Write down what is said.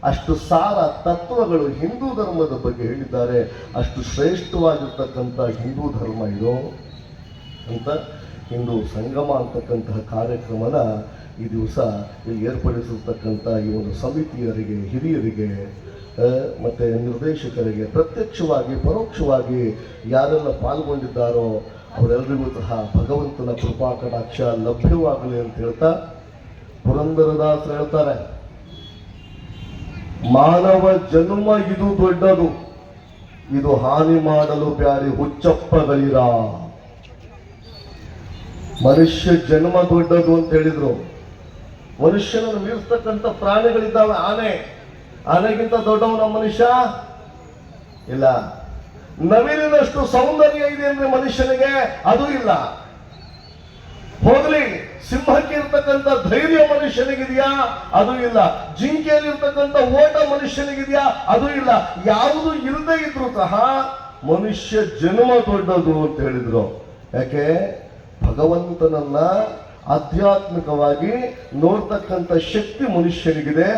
ಅಷ್ಟು ಸಾರ ತತ್ವಗಳು ಹಿಂದೂ ಧರ್ಮದ ಬಗ್ಗೆ ಹೇಳಿದ್ದಾರೆ. ಅಷ್ಟು ಶ್ರೇಷ್ಠವಾಗಿರ್ತಕ್ಕಂಥ ಹಿಂದೂ ಧರ್ಮ ಇದು ಅಂತ ಹಿಂದೂ ಸಂಗಮ ಅಂತಕ್ಕಂತಹ ಕಾರ್ಯಕ್ರಮನ ಈ ದಿವಸ ಇಲ್ಲಿ ಏರ್ಪಡಿಸಿರ್ತಕ್ಕಂಥ ಈ ಒಂದು ಸಮಿತಿಯರಿಗೆ, ಹಿರಿಯರಿಗೆ ಮತ್ತು ನಿರ್ದೇಶಕರಿಗೆ, ಪ್ರತ್ಯಕ್ಷವಾಗಿ ಪರೋಕ್ಷವಾಗಿ ಯಾರೆಲ್ಲ ಪಾಲ್ಗೊಂಡಿದ್ದಾರೋ ಅವರೆಲ್ಲರಿಗೂ ಸಹ ಭಗವಂತನ ಕೃಪಾ ಕಟಾಕ್ಷ ಲಭ್ಯವಾಗಲಿ ಅಂತ ಹೇಳ್ತಾ ಪುರಂದರದಾಸರು ಹೇಳ್ತಾರೆ, ಮಾನವ ಜನ್ಮ ಇದು ದೊಡ್ಡದು, ಇದು ಹಾನಿ ಮಾಡಲು ಬ್ಯಾರಿ ಹುಚ್ಚಪ್ಪಗಳಿರ. ಮನುಷ್ಯ ಜನ್ಮ ದೊಡ್ಡದು ಅಂತ ಹೇಳಿದ್ರು. ಮನುಷ್ಯನನ್ನು ಮೀರಿಸ್ತಕ್ಕಂಥ ಪ್ರಾಣಿಗಳಿದ್ದಾವೆ. ಆನೆಗಿಂತ ದೊಡ್ಡವನ ಮನುಷ್ಯ ಇಲ್ಲ. ನವಿಲಿನಷ್ಟು ಸೌಂದರ್ಯ ಇದೆ ಅಂದ್ರೆ ಮನುಷ್ಯನಿಗೆ ಅದು ಇಲ್ಲ. ಹೋಗ್ಲಿ, ಸಿಂಹಕ್ಕೆ ಇರ್ತಕ್ಕಂಥ ಧೈರ್ಯ ಮನುಷ್ಯನಿಗಿದೆಯಾ? ಅದು ಇಲ್ಲ. ಜಿಂಕೆಯಲ್ಲಿರ್ತಕ್ಕಂಥ ಓಟ ಮನುಷ್ಯನಿಗಿದೆಯಾ? ಅದು ಇಲ್ಲ. ಯಾವುದು ಇಲ್ಲದೆ ಇದ್ರೂ ಸಹ ಮನುಷ್ಯ ಜನ್ಮ ದೊಡ್ಡದು ಅಂತ ಹೇಳಿದ್ರು. ಯಾಕೆ? ಭಗವಂತನನ್ನ ಆಧ್ಯಾತ್ಮಿಕವಾಗಿ ನೋಡ್ತಕ್ಕಂಥ ಶಕ್ತಿ ಮನುಷ್ಯನಿಗಿದೆ.